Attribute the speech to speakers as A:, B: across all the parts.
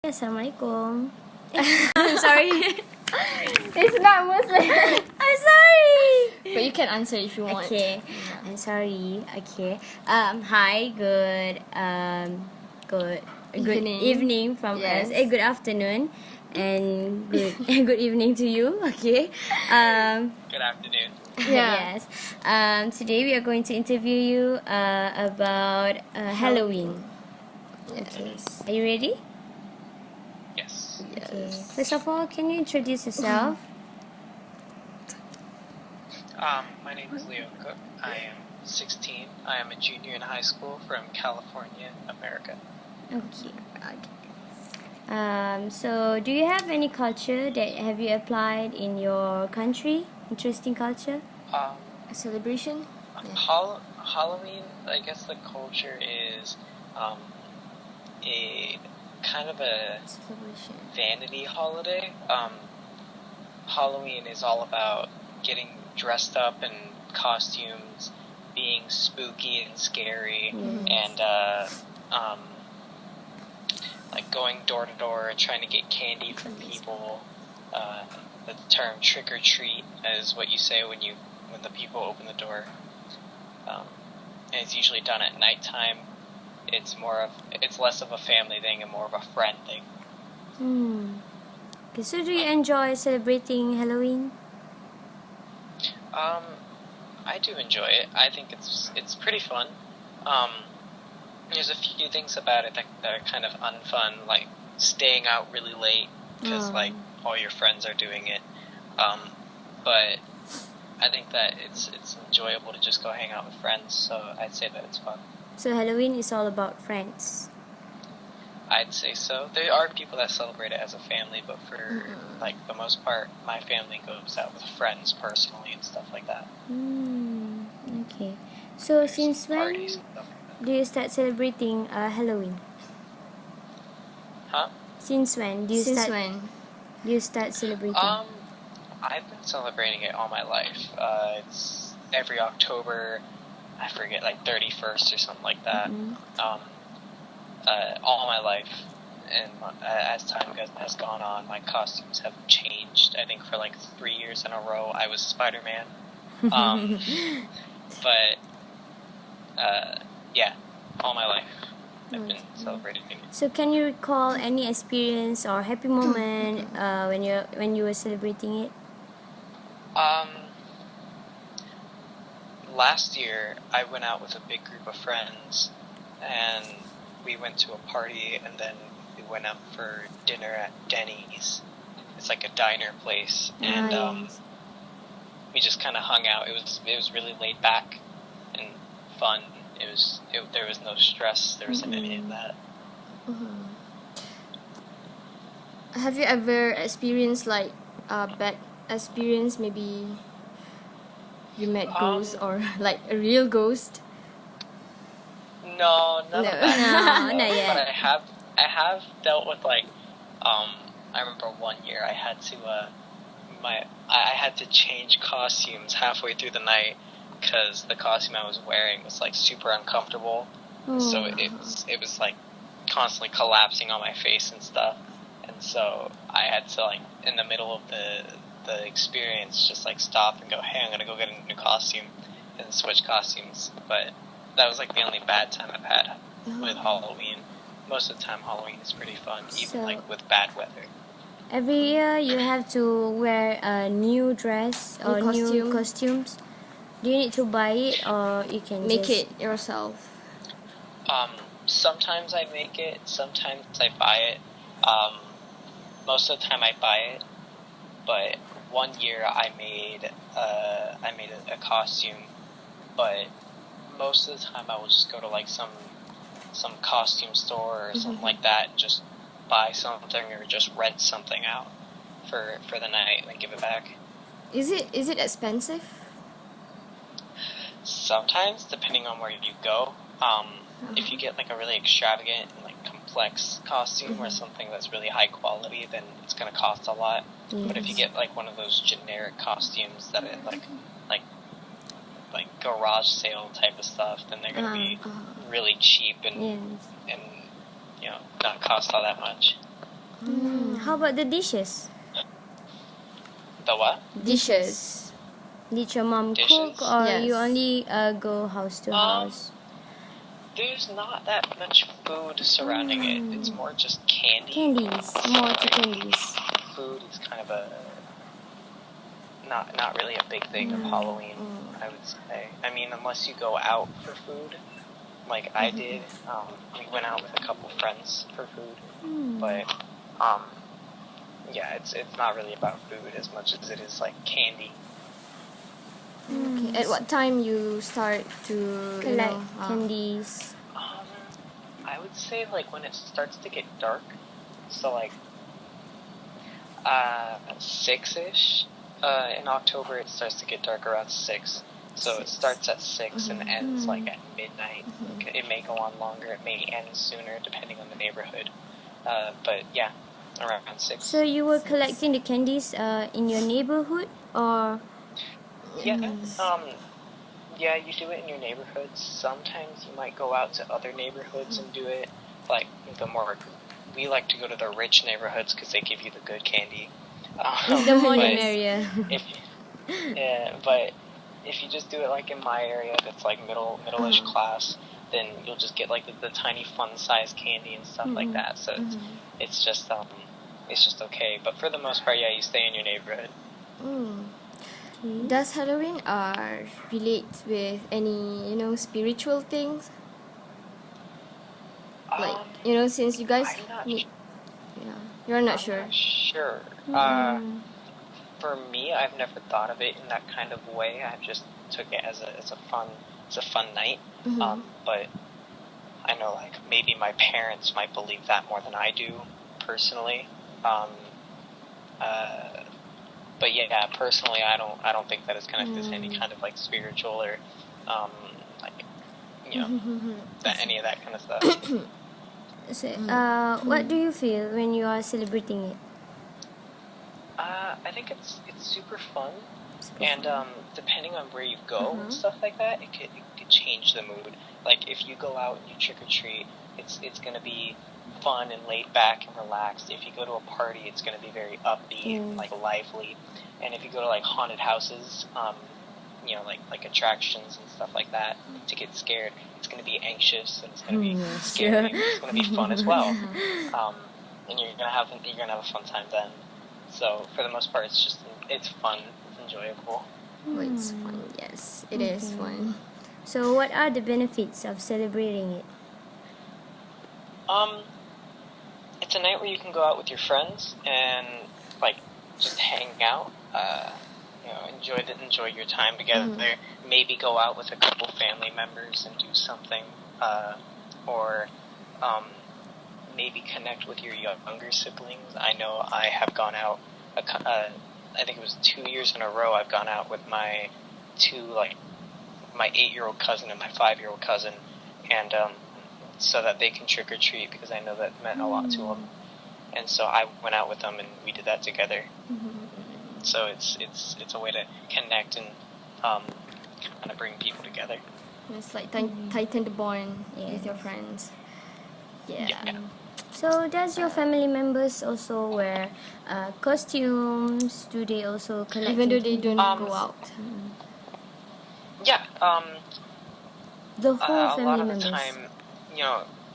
A: Assalamualaikum.
B: I'm sorry.
A: It's not Muslim.
B: I'm sorry. But you can answer if you want.
A: Okay, I'm sorry. Okay. Hi. Good evening from
B: Yes.
A: us. Good afternoon, and good good evening to you. Okay.
C: Good afternoon.
B: Yeah.
A: Yes. Today we are going to interview you about Halloween. Okay.
B: Yes.
A: Are you ready?
C: Yes.
A: Okay. First of all, can you introduce yourself?
C: My name is Leo Cook. I am 16. I am a junior in high school from California, America.
A: Okay. So do you have any culture that have you applied in your country? Interesting culture?
C: Um,
B: A celebration?
C: Halloween, I guess the culture is a kind of a
B: Celebration.
C: vanity holiday. Halloween is all about getting dressed up in costumes, being spooky and scary, and like going door to door and trying to get candy from people. The term trick or treat is what you say when the people open the door. And it's usually done at nighttime. It's less of a family thing and more of a friend thing.
A: Okay, so do you enjoy celebrating Halloween?
C: I do enjoy it. I think it's pretty fun. There's a few things about it that are kind of unfun, like staying out really late because like all your friends are doing it. But I think that it's enjoyable to just go hang out with friends. So I'd say that it's fun.
A: So Halloween is all about friends.
C: I'd say so. There are people that celebrate it as a family, but for like the most part, my family goes out with friends personally and stuff like that.
A: Okay. So
C: There's
A: since when
C: parties and stuff like that.
A: do you start celebrating Halloween?
C: Huh?
A: Since when do you
B: Since
A: start?
B: when?
A: Do you start celebrating?
C: I've been celebrating it all my life. It's every October, I forget, like 31st or something like that. All my life, and as time has gone on, my costumes have changed. I think for like 3 years in a row, I was Spider-Man. But yeah, all my life I've been celebrating it.
A: So can you recall any experience or happy moment when you were celebrating it?
C: Last year, I went out with a big group of friends, and we went to a party, and then we went out for dinner at Denny's. It's like a diner place, and
A: Yes.
C: we just kind of hung out. It was really laid back and fun. There was no stress. There wasn't any of that.
B: Have you ever experienced like a bad experience? Maybe you met ghosts or like a real ghost?
C: No, none of that.
A: No, not yet.
C: But I have dealt with like, I remember one year I had to I had to change costumes halfway through the night because the costume I was wearing was like super uncomfortable. So it was like constantly collapsing on my face and stuff. And so I had to like in the middle of the experience just like stop and go, hey, I'm gonna go get a new costume and switch costumes. But that was like the only bad time I've had with Halloween. Most of the time Halloween is pretty fun, even
A: So-
C: like with bad weather.
A: Every year you have to wear a new dress or
B: New
A: new
B: costume.
A: costumes. Do you need to buy it or you can
B: Make
A: just...
B: it yourself.
C: Sometimes I make it, sometimes I buy it. Most of the time I buy it, but one year I made a costume, but most of the time I will just go to like some costume store or something like that and just buy something or just rent something out for the night and then give it back.
B: Is it expensive?
C: Sometimes, depending on where you go. If you get like a really extravagant and like complex costume or something that's really high quality, then it's gonna cost a lot. But if you get like one of those generic costumes that are like garage sale type of stuff, then they're gonna be really cheap and
A: Yes.
C: not cost all that much.
A: How about the dishes?
C: The what?
B: Dishes.
A: Did your mom
C: Dishes?
A: cook, or
B: Yes.
A: you only go house to house?
C: There's not that much food surrounding it. It's more just candy.
A: Candies, more to candies.
C: Food is kind of a not really a big thing of Halloween, I would say. I mean, unless you go out for food, like I did. We went out with a couple friends for food, but yeah, it's not really about food as much as it is like candy.
B: Okay. At what time you start to
A: Collect candies.
C: I would say like when it starts to get dark, so like 6-ish. In October it starts to get dark around 6. So it starts at 6 and ends like at midnight. It may go on longer, it may end sooner depending on the neighborhood. But yeah, around 6.
A: So you were collecting the candies in your neighborhood, or
C: Yeah, yeah, you do it in your neighborhoods. Sometimes you might go out to other neighborhoods and do it. Like we like to go to the rich neighborhoods because they give you the good candy.
A: the more the
C: but
A: merrier?
C: but if you just do it like in my area, that's like middle-ish class, then you'll just get like the tiny fun-sized candy and stuff like that. So it's just okay. But for the most part, yeah, you stay in your neighborhood.
B: Does Halloween relate with any spiritual things? Like since you guys
C: I'm not
B: you're not
C: I'm
B: sure.
C: not sure. For me, I've never thought of it in that kind of way. I just took it as a fun night. But I know like maybe my parents might believe that more than I do personally. But yeah, personally, I don't think that it's connected to any kind of like spiritual or like that any of that kind of stuff.
A: So, what do you feel when you are celebrating it?
C: I think it's super fun, and depending on where you go and stuff like that, it could change the mood. Like if you go out and you trick or treat, it's gonna be fun and laid back and relaxed. If you go to a party, it's gonna be very upbeat, and, like lively. And if you go to like haunted houses, like attractions and stuff like that, to get scared, it's gonna be anxious and it's gonna be scary. And it's gonna be fun as well. And you're gonna have a fun time then. So for the most part, it's fun, it's enjoyable.
B: Oh, it's fun. Yes, it is fun.
A: So, what are the benefits of celebrating it?
C: It's a night where you can go out with your friends and like just hang out. Enjoy your time together. Maybe go out with a couple family members and do something, or maybe connect with your younger siblings. I know I have gone out. I think it was 2 years in a row. I've gone out with my my 8-year-old cousin and my 5-year-old cousin, and so that they can trick or treat because I know that meant a lot to them. And so I went out with them and we did that together. So it's a way to connect and kind of bring people together.
B: It's like tighten the bond with your friends. Yeah.
A: So, does your family members also wear costumes? Do they also collect?
B: Even though they don't go out.
C: Yeah.
A: The whole
C: A
A: family
C: lot of
A: members.
C: the time,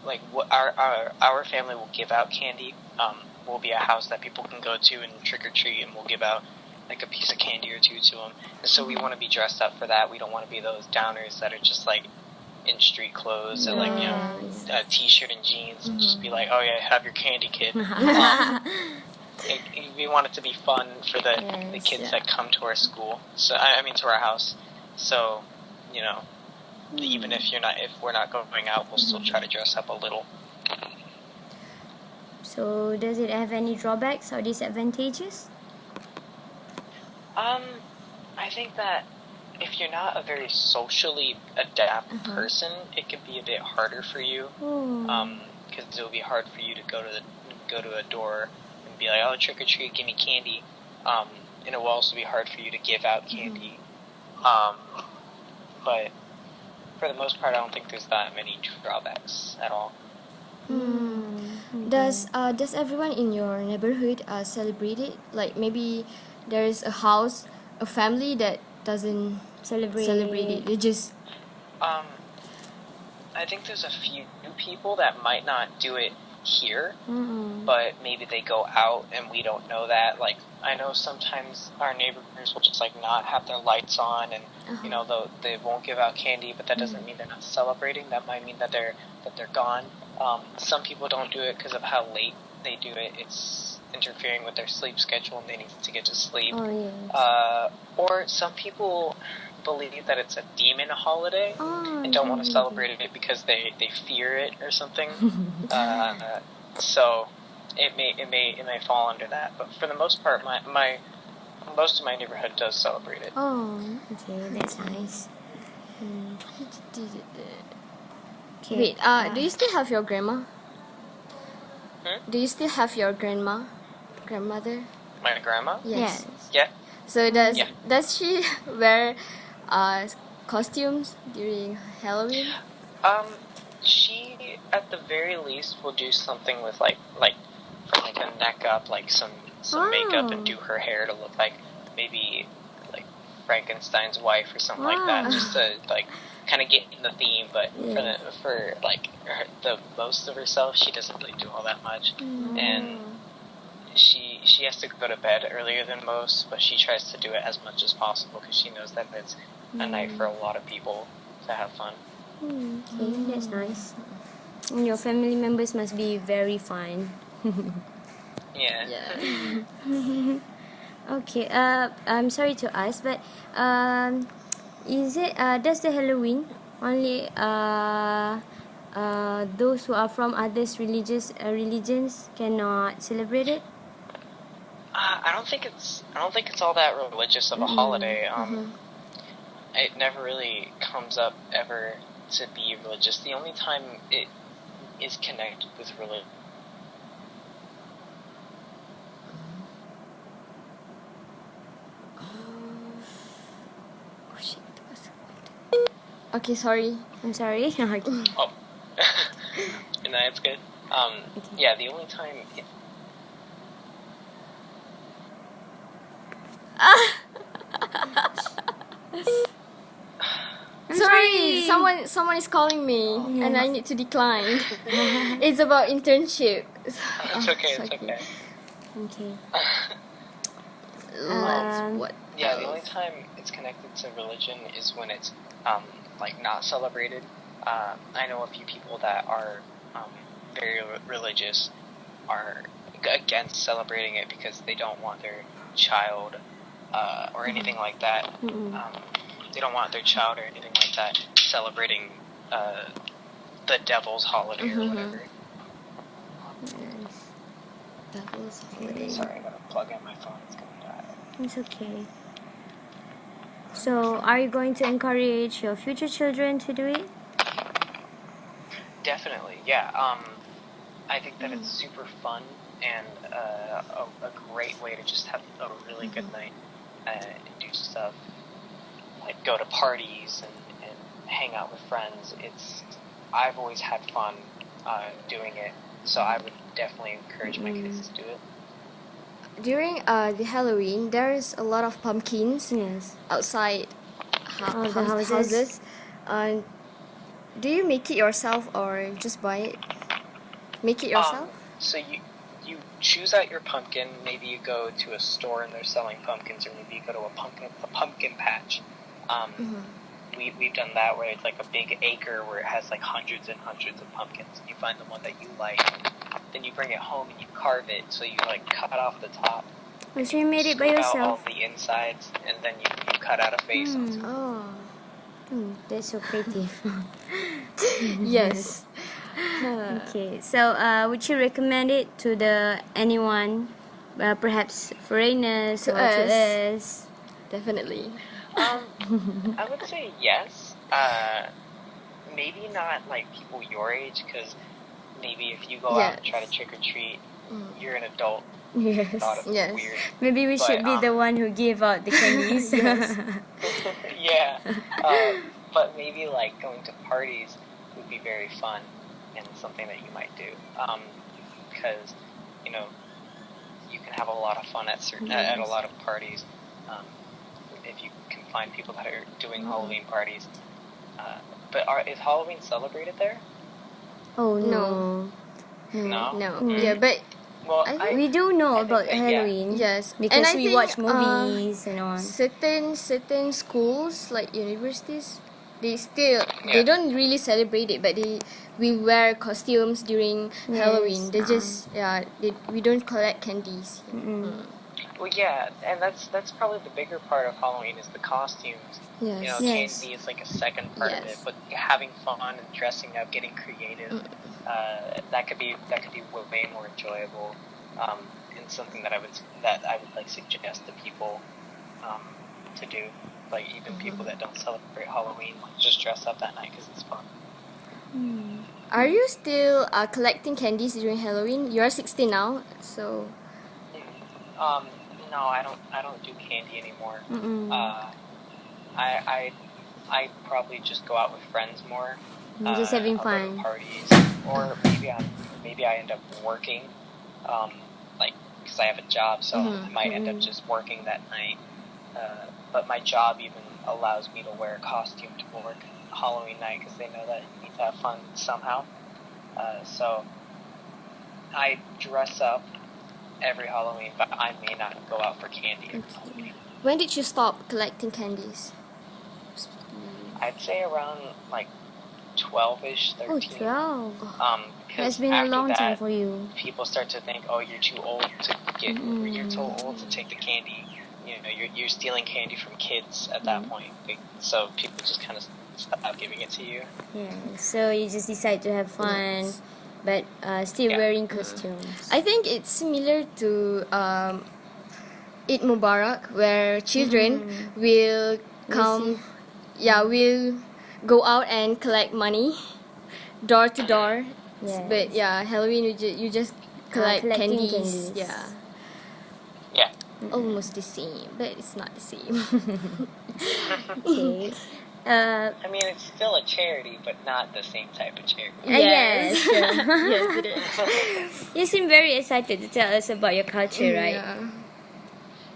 C: like our family will give out candy. We'll be a house that people can go to and trick or treat, and we'll give out like a piece of candy or two to them. And so we want to be dressed up for that. We don't want to be those downers that are just like in street clothes and like a t-shirt and jeans and just be like, oh yeah, have your candy, kid. We want it to be fun for the kids that come to our school. So I mean to our house. So even if we're not going out, we'll still try to dress up a little.
A: So, does it have any drawbacks or disadvantages?
C: I think that if you're not a very socially adept person, it can be a bit harder for you. Because it will be hard for you to go to a door and be like, oh, trick or treat, give me candy. And it will also be hard for you to give out candy. But for the most part, I don't think there's that many drawbacks at all.
B: Does everyone in your neighborhood celebrate it? Like maybe there is a house, a family that doesn't celebrate it. They just
C: Um, I think there's a few people that might not do it here, but maybe they go out and we don't know that. Like, I know sometimes our neighbors will just like not have their lights on, and you know they won't give out candy, but that doesn't mean they're not celebrating. That might mean that they're gone. Some people don't do it because of how late they do it. It's interfering with their sleep schedule, and they need to get to sleep.
A: Oh, yes.
C: Or some people believe that it's a demon holiday and don't want to celebrate it because they fear it or something. So it may fall under that. But for the most part, most of my neighborhood does celebrate it.
A: Oh, okay, that's nice. Okay.
B: wait. Do you still have your grandma? Do you still have your grandmother?
C: My grandma?
A: Yes.
C: Yeah.
B: So does she wear costumes during Halloween?
C: She at the very least will do something with like from like a neck up, like some makeup, and do her hair to look like maybe like Frankenstein's wife or something like that, just to like kind of get in the theme. But for like the most of herself, she doesn't really do all that much, and she has to go to bed earlier than most, but she tries to do it as much as possible because she knows that it's a night for a lot of people to have fun.
A: Okay, that's nice. And your family members must be very fun.
C: Yeah.
A: Okay. I'm sorry to ask, but is it does the Halloween only those who are from others religions cannot celebrate it?
C: I don't think it's all that religious of a holiday. It never really comes up ever to be religious. The only time it is connected with religion.
B: Oh shit. Okay, sorry.
A: I'm sorry. Okay.
C: Oh, no, it's good. Yeah, the only time it.
B: Sorry, someone is calling me and I need to decline. It's about internship.
C: It's okay. It's okay.
A: Okay.
B: What?
C: Yeah, the only time it's connected to religion is when it's like not celebrated. I know a few people that are very religious are against celebrating it because they don't want their child or anything like that. They don't want their child or anything like that celebrating the devil's holiday or whatever.
A: Nice.
B: Devil's holiday.
C: Sorry, I gotta plug in my phone. It's gonna die.
A: It's okay. So, are you going to encourage your future children to do it?
C: Definitely, yeah. I think that it's super fun and a great way to just have a really good night and do stuff like go to parties and hang out with friends. I've always had fun doing it, so I would definitely encourage my kids to do it.
B: During the Halloween, there is a lot of pumpkins outside
A: the houses.
B: Do you make it yourself or just buy it? Make it yourself?
C: So you choose out your pumpkin. Maybe you go to a store and they're selling pumpkins, or maybe you go to a pumpkin patch. We've done that where it's like a big acre where it has like hundreds and hundreds of pumpkins. You find the one that you like, then you bring it home and you carve it. So you like cut off the top.
A: So you made it by
C: scoop out
A: yourself?
C: all the insides, and then you cut out a face.
B: Oh.
A: That's so creative.
B: Yes.
A: Okay, so would you recommend it to anyone, perhaps foreigners
B: To
A: or to us?
B: Definitely.
C: I would say yes. Maybe not like people your age, because maybe if you go out and try to trick or treat, you're an adult.
A: Yes.
C: Thought it was
B: Yes.
C: weird.
A: Maybe we should be the one who give out the candies.
C: Yeah. But maybe like going to parties would be very fun and something that you might do. because, you know, you can have a lot of fun at at a lot of parties. If you can find people that are doing Halloween parties. But is Halloween celebrated there?
A: Oh
B: No.
C: No?
B: No. Yeah, but
C: Well,
A: we do know
C: I think
A: about
C: that, yeah.
A: Halloween.
B: yes,
A: Because
B: and I
A: we
B: think,
A: watch movies and on.
B: certain schools like universities, they still
C: Yeah.
B: they don't really celebrate it, but we wear costumes during
A: Yes,
B: Halloween. They just we don't collect candies.
C: Well, yeah, and that's probably the bigger part of Halloween is the costumes.
B: Yes.
C: You know,
A: Yes.
C: candy is like a second part of it,
B: Yes.
C: but having fun and dressing up, getting creative, that could be way more enjoyable, and something that I would like suggest to people to do. Like even people that don't celebrate Halloween, like, just dress up that night because it's fun.
B: Are you still collecting candies during Halloween? You are 16 now, so
C: No, I don't do candy anymore. I probably just go out with friends more.
A: Just having
C: I'll go to
A: fun.
C: parties, or maybe I end up working, like because I have a job, so I might end up just working that night. But my job even allows me to wear a costume to work Halloween night because they know that you need to have fun somehow. So I dress up every Halloween, but I may not go out for candy every Halloween.
B: when did you stop collecting candies?
C: I'd say around like 12-ish, 13.
A: Oh, 12.
C: 'Cause
A: That's been a
C: after
A: long time
C: that,
A: for you.
C: people start to think, oh, you're too old to get, or you're too old to take the candy. You know, you're stealing candy from kids at that point. So people just kind of stop giving it to you.
A: Yeah. So you just decide to have fun, but still
C: Yeah.
A: wearing costumes.
B: I think it's similar to Eid Mubarak, where children will come, will go out and collect money, door to door.
A: Yes.
B: But Halloween you just collect
A: collecting
B: candies.
A: candies.
B: Yeah,
C: Yeah.
B: almost the same, but it's not the same.
A: Okay.
C: I mean, it's still a charity, but not the same type of charity.
A: Yes.
B: Yes, it is.
A: You seem very excited to tell us about your culture, right?
B: Yeah.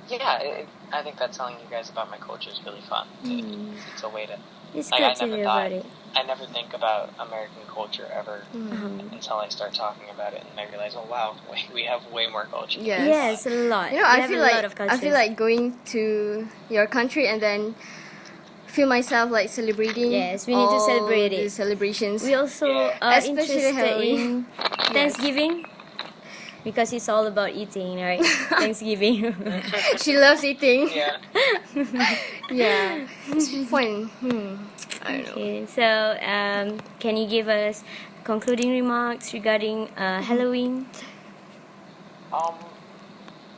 C: Yeah, I think that telling you guys about my culture is really fun. It's a way to.
A: It's
C: Like,
A: good to hear about it.
C: I never think about American culture ever until I start talking about it, and I realize, oh wow, we have way more culture.
B: Yes.
A: Yes, a lot.
B: You know,
A: We
B: I
A: have
B: feel
A: a
B: like
A: lot of cultures.
B: going to your country and then feel myself like celebrating.
A: Yes, we need to
B: all
A: celebrate
B: the
A: it.
B: celebrations.
A: We also
C: Yeah.
A: are
B: Especially
A: interested in
B: Halloween.
A: Thanksgiving because it's all about eating, right? Thanksgiving.
B: She loves eating.
C: Yeah.
B: Yeah, it's fun. I don't know.
A: Okay, so can you give us concluding remarks regarding Halloween?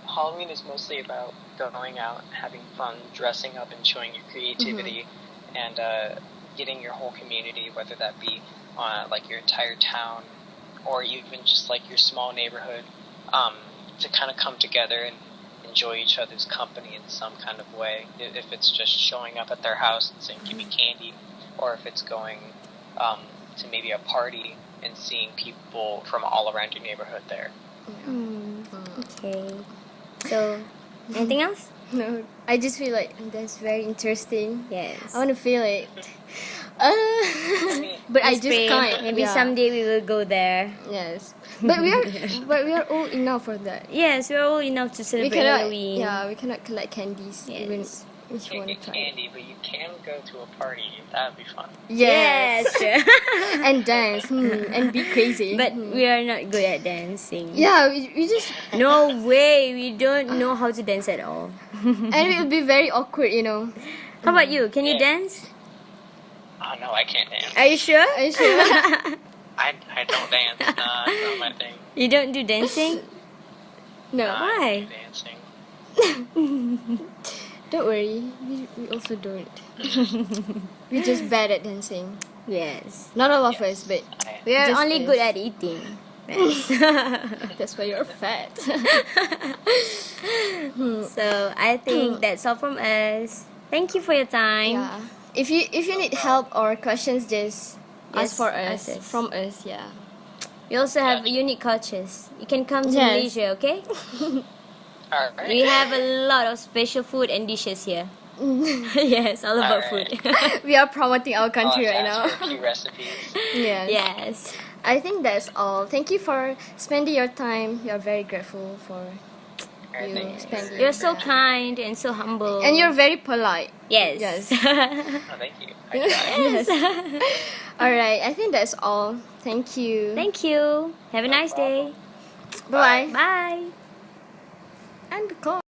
C: Halloween is mostly about going out, having fun, dressing up, and showing your creativity, and getting your whole community, whether that be like your entire town, or even just like your small neighborhood, to kind of come together and enjoy each other's company in some kind of way. If it's just showing up at their house and saying, give me candy, or if it's going to maybe a party and seeing people from all around your neighborhood there.
A: Okay. So, anything else?
B: No, I just feel like that's very interesting.
A: Yes.
B: I want to feel it.
C: mean,
B: But I
A: Let's
B: just
A: pray.
B: can't.
A: Maybe
B: Yeah.
A: someday we will go there.
B: Yes, but we are old enough for that.
A: Yes, we're old enough to
B: We
A: celebrate
B: cannot.
A: Halloween.
B: Yeah, we cannot collect candies even
A: Yes.
B: if
C: You
B: you want
C: can
B: to
C: get
B: try.
C: candy, but you can go to a party. That would be fun.
B: Yes.
A: Yes.
B: And dance and be crazy.
A: But we are not good at dancing.
B: yeah, we just
A: No way. We don't know how to dance at all.
B: and it will be very awkward, you know.
A: How about you? Can you
C: Yeah.
A: dance?
C: Oh no, I can't dance.
A: Are you sure?
B: Are you sure?
C: I don't dance. Nah, it's not my thing.
A: You don't do dancing?
B: No,
C: Nah, I
A: Why?
C: don't do dancing.
B: don't worry. We also don't. We're just bad at dancing.
A: Yes.
B: Not all of us, but
A: We are
B: Just
A: only
B: is.
A: good at eating. Yes.
B: that's why you're fat.
A: So I think that's all from us. Thank you for your time.
B: Yeah. If you need help or questions, just
A: Yes,
B: ask for us
A: ask us.
B: from us. Yeah.
A: We also have
C: Gotcha.
A: unique cultures. You can come to
B: Yes.
A: Malaysia, okay?
C: All right.
A: We have a lot of special food and dishes here. Yes, all about
C: Alright.
A: food.
B: We are promoting our
C: I'll
B: country
C: have to
B: right
C: ask
B: now.
C: for a few recipes.
B: Yes.
A: Yes.
B: I think that's all. Thank you for spending your time. We are very grateful for
C: Alright,
B: you
C: thank you.
B: spending.
A: You're so
B: Yeah.
A: kind and so humble.
B: And you're very polite.
A: Yes.
B: Yes.
C: Oh, thank you. I try.
B: Yes. All right. I think that's all. Thank you.
A: Thank you. Have a
C: No
A: nice day.
B: Bye.
A: Bye.
B: And call.